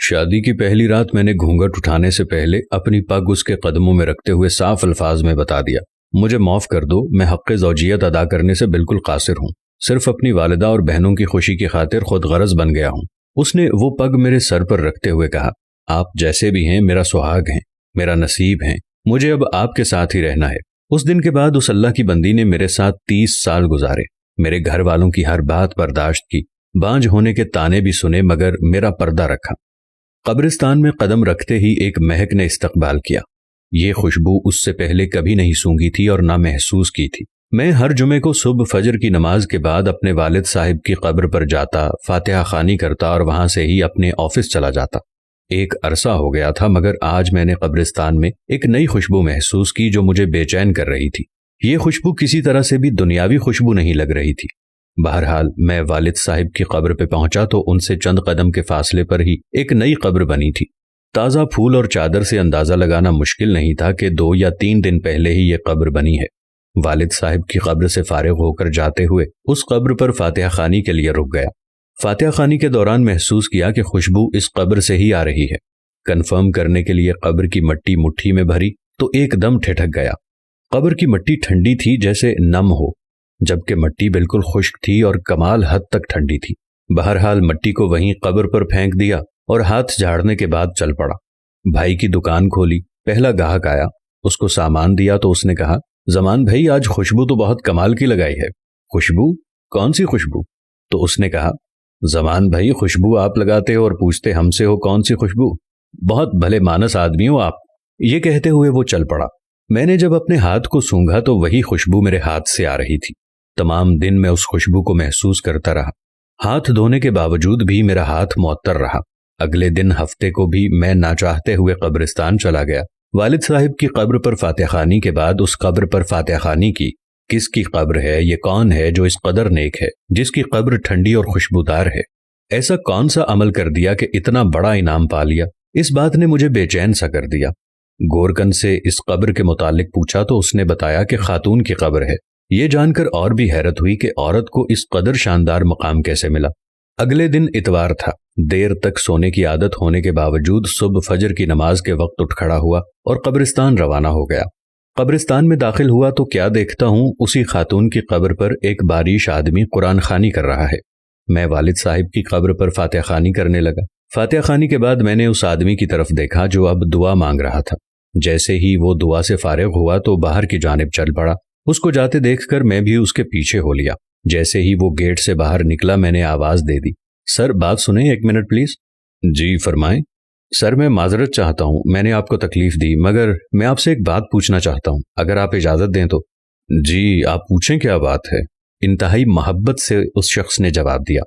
شادی کی پہلی رات میں نے گھونگھٹ اٹھانے سے پہلے اپنی پگ اس کے قدموں میں رکھتے ہوئے صاف الفاظ میں بتا دیا، مجھے معاف کر دو، میں حق زوجیت ادا کرنے سے بالکل قاصر ہوں، صرف اپنی والدہ اور بہنوں کی خوشی کی خاطر خود غرض بن گیا ہوں۔ اس نے وہ پگ میرے سر پر رکھتے ہوئے کہا، آپ جیسے بھی ہیں میرا سہاگ ہیں، میرا نصیب ہیں، مجھے اب آپ کے ساتھ ہی رہنا ہے۔ اس دن کے بعد اس اللہ کی بندی نے میرے ساتھ 30 سال گزارے، میرے گھر والوں کی ہر بات برداشت کی، بانجھ ہونے کے طعنے بھی سنے مگر میرا پردہ رکھا۔ قبرستان میں قدم رکھتے ہی ایک مہک نے استقبال کیا۔ یہ خوشبو اس سے پہلے کبھی نہیں سونگھی تھی اور نہ محسوس کی تھی۔ میں ہر جمعے کو صبح فجر کی نماز کے بعد اپنے والد صاحب کی قبر پر جاتا، فاتحہ خوانی کرتا اور وہاں سے ہی اپنے آفس چلا جاتا۔ ایک عرصہ ہو گیا تھا مگر آج میں نے قبرستان میں ایک نئی خوشبو محسوس کی جو مجھے بے چین کر رہی تھی۔ یہ خوشبو کسی طرح سے بھی دنیاوی خوشبو نہیں لگ رہی تھی۔ بہرحال میں والد صاحب کی قبر پہ پہنچا تو ان سے چند قدم کے فاصلے پر ہی ایک نئی قبر بنی تھی۔ تازہ پھول اور چادر سے اندازہ لگانا مشکل نہیں تھا کہ 2 یا 3 دن پہلے ہی یہ قبر بنی ہے۔ والد صاحب کی قبر سے فارغ ہو کر جاتے ہوئے اس قبر پر فاتحہ خوانی کے لیے رک گیا۔ فاتحہ خوانی کے دوران محسوس کیا کہ خوشبو اس قبر سے ہی آ رہی ہے۔ کنفرم کرنے کے لیے قبر کی مٹی مٹھی میں بھری تو ایک دم ٹھٹک گیا۔ قبر کی مٹی ٹھنڈی تھی جیسے نم ہو، جبکہ مٹی بالکل خشک تھی اور کمال حد تک ٹھنڈی تھی۔ بہرحال مٹی کو وہیں قبر پر پھینک دیا اور ہاتھ جھاڑنے کے بعد چل پڑا۔ بھائی کی دکان کھولی، پہلا گاہک آیا، اس کو سامان دیا تو اس نے کہا، زمان بھائی آج خوشبو تو بہت کمال کی لگائی ہے۔ خوشبو؟ کون سی خوشبو؟ تو اس نے کہا، زمان بھائی خوشبو آپ لگاتے ہو اور پوچھتے ہم سے ہو کون سی خوشبو؟ بہت بھلے مانس آدمی ہو آپ۔ یہ کہتے ہوئے وہ چل پڑا۔ میں نے جب اپنے ہاتھ کو سونگھا تو وہی خوشبو میرے ہاتھ سے آ رہی تھی۔ تمام دن میں اس خوشبو کو محسوس کرتا رہا۔ ہاتھ دھونے کے باوجود بھی میرا ہاتھ معطر رہا۔ اگلے دن ہفتے کو بھی میں نہ چاہتے ہوئے قبرستان چلا گیا۔ والد صاحب کی قبر پر فاتحہ خوانی کے بعد اس قبر پر فاتحہ خوانی کی۔ کس کی قبر ہے؟ یہ کون ہے جو اس قدر نیک ہے، جس کی قبر ٹھنڈی اور خوشبودار ہے؟ ایسا کون سا عمل کر دیا کہ اتنا بڑا انعام پا لیا؟ اس بات نے مجھے بے چین سا کر دیا۔ گورکن سے اس قبر کے متعلق پوچھا تو اس نے بتایا کہ خاتون کی قبر ہے۔ یہ جان کر اور بھی حیرت ہوئی کہ عورت کو اس قدر شاندار مقام کیسے ملا۔ اگلے دن اتوار تھا۔ دیر تک سونے کی عادت ہونے کے باوجود صبح فجر کی نماز کے وقت اٹھ کھڑا ہوا اور قبرستان روانہ ہو گیا۔ قبرستان میں داخل ہوا تو کیا دیکھتا ہوں، اسی خاتون کی قبر پر ایک باریش آدمی قرآن خوانی کر رہا ہے۔ میں والد صاحب کی قبر پر فاتحہ خوانی کرنے لگا۔ فاتحہ خوانی کے بعد میں نے اس آدمی کی طرف دیکھا جو اب دعا مانگ رہا تھا۔ جیسے ہی وہ دعا سے فارغ ہوا تو باہر کی جانب چل پڑا۔ اس کو جاتے دیکھ کر میں بھی اس کے پیچھے ہو لیا۔ جیسے ہی وہ گیٹ سے باہر نکلا میں نے آواز دے دی، سر بات سنیں 1 منٹ پلیز۔ جی فرمائیں۔ سر میں معذرت چاہتا ہوں، میں نے آپ کو تکلیف دی، مگر میں آپ سے ایک بات پوچھنا چاہتا ہوں، اگر آپ اجازت دیں تو۔ جی آپ پوچھیں، کیا بات ہے؟ انتہائی محبت سے اس شخص نے جواب دیا۔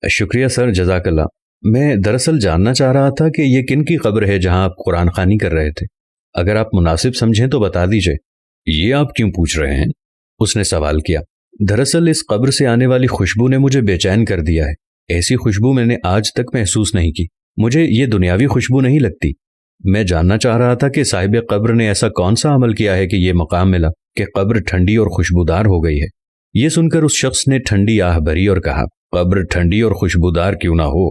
شکریہ سر، جزاک اللہ۔ میں دراصل جاننا چاہ رہا تھا کہ یہ کن کی قبر ہے جہاں آپ قرآن خوانی کر رہے تھے؟ اگر آپ مناسب سمجھیں تو بتا دیجئے۔ یہ آپ کیوں پوچھ رہے ہیں؟ اس نے سوال کیا۔ دراصل اس قبر سے آنے والی خوشبو نے مجھے بے چین کر دیا ہے۔ ایسی خوشبو میں نے آج تک محسوس نہیں کی۔ مجھے یہ دنیاوی خوشبو نہیں لگتی۔ میں جاننا چاہ رہا تھا کہ صاحب قبر نے ایسا کون سا عمل کیا ہے کہ یہ مقام ملا کہ قبر ٹھنڈی اور خوشبودار ہو گئی ہے۔ یہ سن کر اس شخص نے ٹھنڈی آہ بھری اور کہا، قبر ٹھنڈی اور خوشبودار کیوں نہ ہو،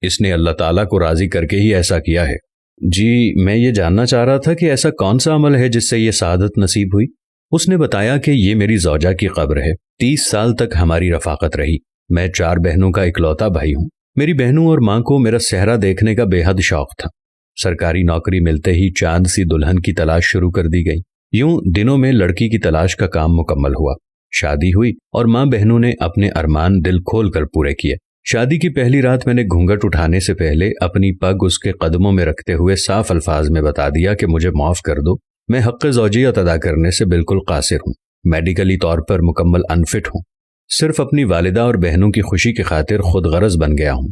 اس نے اللہ تعالیٰ کو راضی کر کے ہی ایسا کیا ہے۔ جی میں یہ جاننا چاہ رہا تھا کہ ایسا کون سا عمل ہے جس سے یہ سعادت نصیب ہوئی۔ اس نے بتایا کہ یہ میری زوجہ کی قبر ہے۔ 30 سال تک ہماری رفاقت رہی۔ میں 4 بہنوں کا اکلوتا بھائی ہوں۔ میری بہنوں اور ماں کو میرا صحرا دیکھنے کا بے حد شوق تھا۔ سرکاری نوکری ملتے ہی چاند سی دلہن کی تلاش شروع کر دی گئی۔ یوں دنوں میں لڑکی کی تلاش کا کام مکمل ہوا۔ شادی ہوئی اور ماں بہنوں نے اپنے ارمان دل کھول کر پورے کیے۔ شادی کی پہلی رات میں نے گھونگھٹ اٹھانے سے پہلے اپنی پگ اس کے قدموں میں رکھتے ہوئے صاف الفاظ میں بتا دیا کہ مجھے معاف کر دو، میں حق زوجیت ادا کرنے سے بالکل قاصر ہوں، میڈیکلی طور پر مکمل انفٹ ہوں، صرف اپنی والدہ اور بہنوں کی خوشی کی خاطر خود غرض بن گیا ہوں۔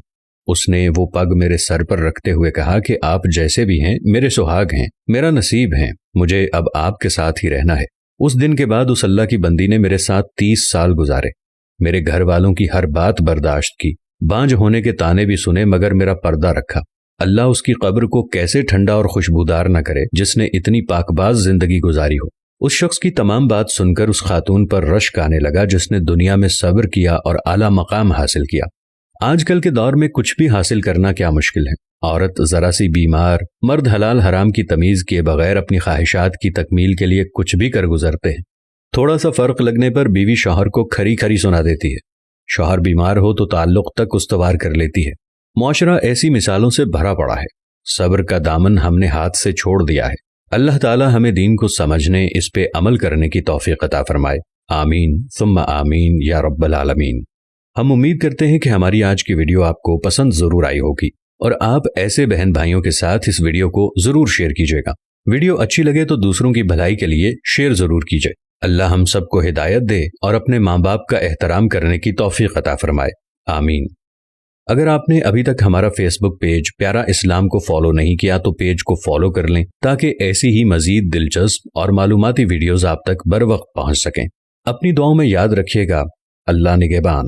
اس نے وہ پگ میرے سر پر رکھتے ہوئے کہا کہ آپ جیسے بھی ہیں میرے سہاگ ہیں، میرا نصیب ہیں، مجھے اب آپ کے ساتھ ہی رہنا ہے۔ اس دن کے بعد اس اللہ کی بندی نے میرے ساتھ 30 سال گزارے، میرے گھر والوں کی ہر بات برداشت کی، بانجھ ہونے کے طعنے بھی سنے مگر میرا پردہ رکھا۔ اللہ اس کی قبر کو کیسے ٹھنڈا اور خوشبودار نہ کرے جس نے اتنی پاک باز زندگی گزاری ہو۔ اس شخص کی تمام بات سن کر اس خاتون پر رشک آنے لگا جس نے دنیا میں صبر کیا اور اعلیٰ مقام حاصل کیا۔ آج کل کے دور میں کچھ بھی حاصل کرنا کیا مشکل ہے۔ عورت ذرا سی بیمار، مرد حلال حرام کی تمیز کیے بغیر اپنی خواہشات کی تکمیل کے لیے کچھ بھی کر گزرتے ہیں۔ تھوڑا سا فرق لگنے پر بیوی شوہر کو کھری کھری سنا دیتی ہے، شوہر بیمار ہو تو تعلق تک استوار کر لیتی ہے۔ معاشرہ ایسی مثالوں سے بھرا پڑا ہے۔ صبر کا دامن ہم نے ہاتھ سے چھوڑ دیا ہے۔ اللہ تعالی ہمیں دین کو سمجھنے، اس پہ عمل کرنے کی توفیق عطا فرمائے۔ آمین ثم آمین یا رب العالمین۔ ہم امید کرتے ہیں کہ ہماری آج کی ویڈیو آپ کو پسند ضرور آئی ہوگی، اور آپ ایسے بہن بھائیوں کے ساتھ اس ویڈیو کو ضرور شیئر کیجیے گا۔ ویڈیو اچھی لگے تو دوسروں کی بھلائی کے لیے شیئر ضرور کیجیے۔ اللہ ہم سب کو ہدایت دے اور اپنے ماں باپ کا احترام کرنے کی توفیق عطا فرمائے۔ آمین۔ اگر آپ نے ابھی تک ہمارا فیس بک پیج پیارا اسلام کو فالو نہیں کیا تو پیج کو فالو کر لیں تاکہ ایسی ہی مزید دلچسپ اور معلوماتی ویڈیوز آپ تک بر وقت پہنچ سکیں۔ اپنی دعاؤں میں یاد رکھیے گا۔ اللہ نگہبان۔